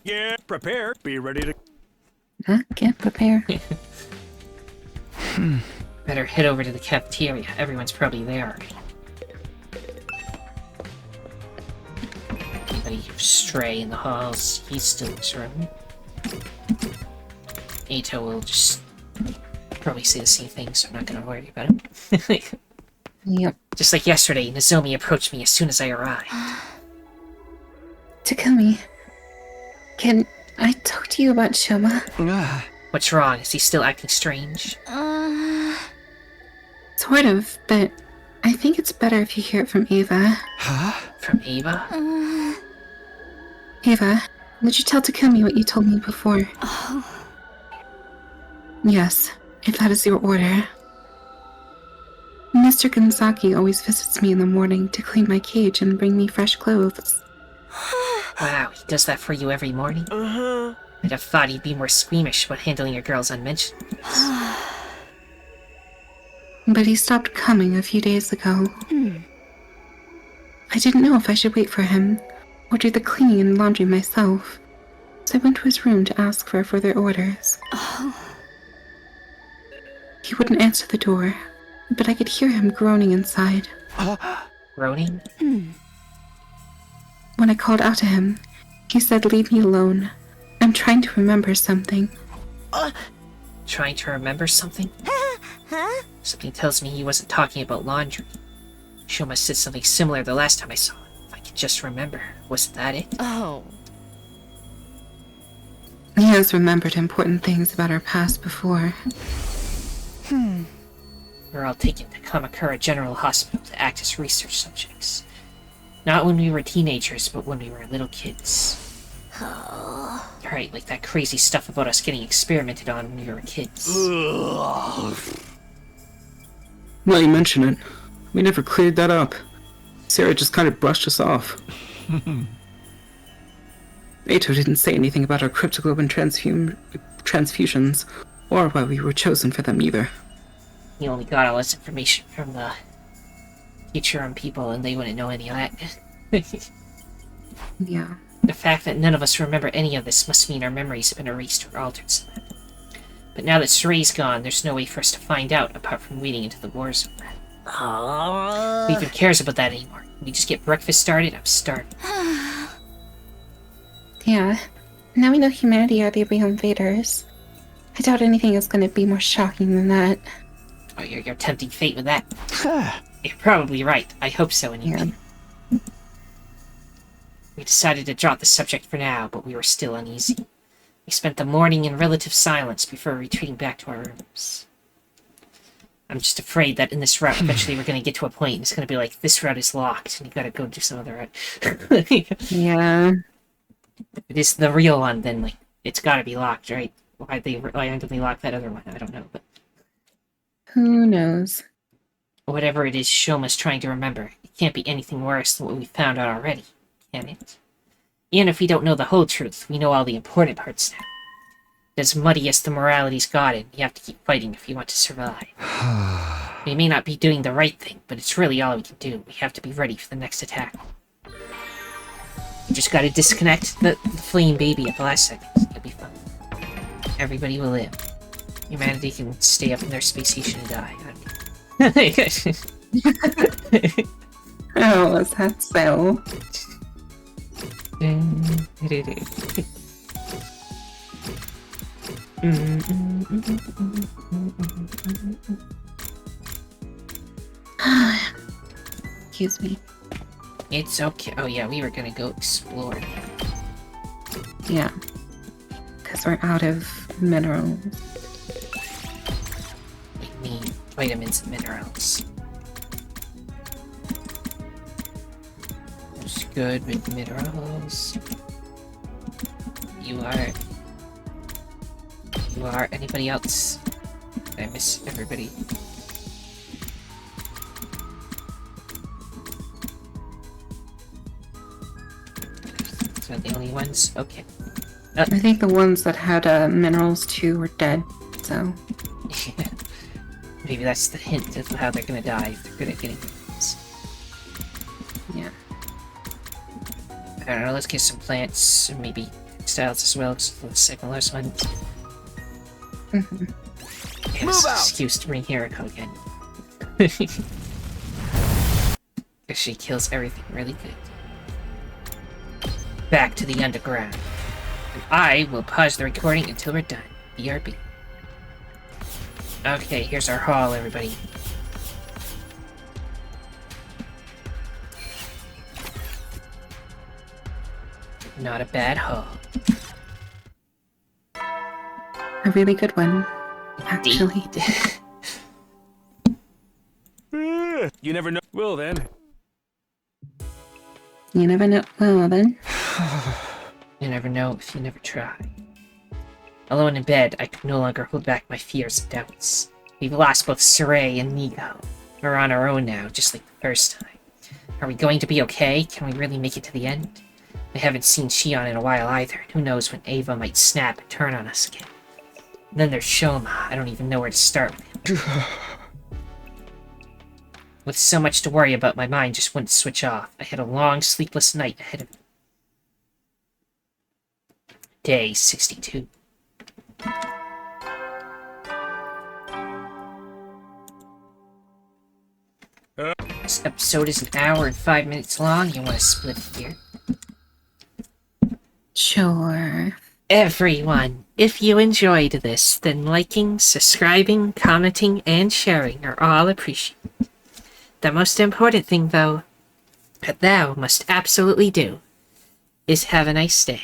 Get prepared. Be ready to. Get prepared. Better head over to the cafeteria. Everyone's probably there already. Anybody stray in the halls? He's still in his room. Ito will just probably say the same thing, so I'm not gonna worry about him. Yep. Just like yesterday, Nozomi approached me as soon as I arrived. Takumi, can I talk to you about Shoma? What's wrong? Is he still acting strange? Sort of, but I think it's better if you hear it from Eva. From Eva? Eva, Would you tell Takumi what you told me before? Yes, if that is your order. Mr. Gonzaki always visits me in the morning to clean my cage and bring me fresh clothes. Wow, he does that for you every morning? Uh-huh. I'd have thought he'd be more squeamish about handling your girl's unmentioned. But he stopped coming a few days ago. I didn't know if I should wait for him, or do the cleaning and laundry myself, so I went to his room to ask for further orders. He wouldn't answer the door, but I could hear him groaning inside. Groaning? When I called out to him, he said, "Leave me alone. I'm trying to remember something." Trying to remember something? Something tells me he wasn't talking about laundry. Shoma said something similar the last time I saw him. If I could just remember. Wasn't that it? Oh. He has remembered important things about our past before. We were all taken to Kamakura General Hospital to act as research subjects. Not when we were teenagers, but when we were little kids. Right, like that crazy stuff about us getting experimented on when we were kids. Now you mention it, we never cleared that up. Sarah just kind of brushed us off. Ato didn't say anything about our cryptoglobin transfusions, or why we were chosen for them either. He only got all this information from the Futurum people, and they wouldn't know any of that. Yeah. The fact that none of us remember any of this must mean our memories have been erased or altered somehow. But now that Suray's gone, there's no way for us to find out apart from wading into the war zone. Who even cares about that anymore? Can we just get breakfast started? I'm starving. Yeah. Now we know humanity are the real invaders. I doubt anything is going to be more shocking than that. Oh, you're tempting fate with that. You're probably right. I hope so, anyway. Yeah. We decided to drop the subject for now, but we were still uneasy. We spent the morning in relative silence before retreating back to our rooms. I'm just afraid that in this route, eventually we're going to get to a point and it's going to be like, this route is locked, and you gotta go do some other route. Yeah. If it is the real one, then, like, it's gotta be locked, right? Why didn't they lock that other one? I don't know, but... Who knows? Whatever it is Shoma's trying to remember, it can't be anything worse than what we found out already, can it? Even if we don't know the whole truth, we know all the important parts now. As muddy as the morality's gotten, you have to keep fighting if you want to survive. We may not be doing the right thing, but it's really all we can do. We have to be ready for the next attack. We just gotta disconnect the fleeing baby at the last second. It'll be fun. Everybody will live. Humanity can stay up in their space station and die. Oh, is that so? Excuse me. It's okay. Oh yeah, we were gonna go explore. Yeah. Because we're out of minerals. We need vitamins and minerals. Who's good with minerals? You are... Anybody else? Did I miss everybody? So the only ones? Okay. I think the ones that had minerals too were dead, so... Yeah. Maybe that's the hint of how they're gonna die if they're good at getting minerals. Yeah. I don't know, let's get some plants, and maybe textiles as well, because the second last one. Yes, excuse to bring Hiriko again. Because she kills everything really good. Back to the underground. And I will pause the recording until we're done. BRB. Okay, here's our haul, everybody. Not a bad haul. A really good one, actually. You never know. Well then. You never know. Well, then. You never know if you never try. Alone in bed, I could no longer hold back my fears and doubts. We've lost both Saray and Nico. We're on our own now, just like the first time. Are we going to be okay? Can we really make it to the end? I haven't seen Shion in a while either, and who knows when Ava might snap and turn on us again. And then there's Shoma. I don't even know where to start with him. With so much to worry about, my mind just wouldn't switch off. I had a long, sleepless night ahead of me. Day 62. This episode is an hour and 5 minutes long. You want to split it here? Sure. Everyone, if you enjoyed this, then liking, subscribing, commenting, and sharing are all appreciated. The most important thing, though, that thou must absolutely do, is have a nice day.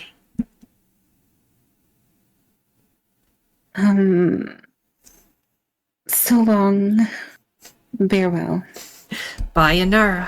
So long. Farewell. Bye, Anara.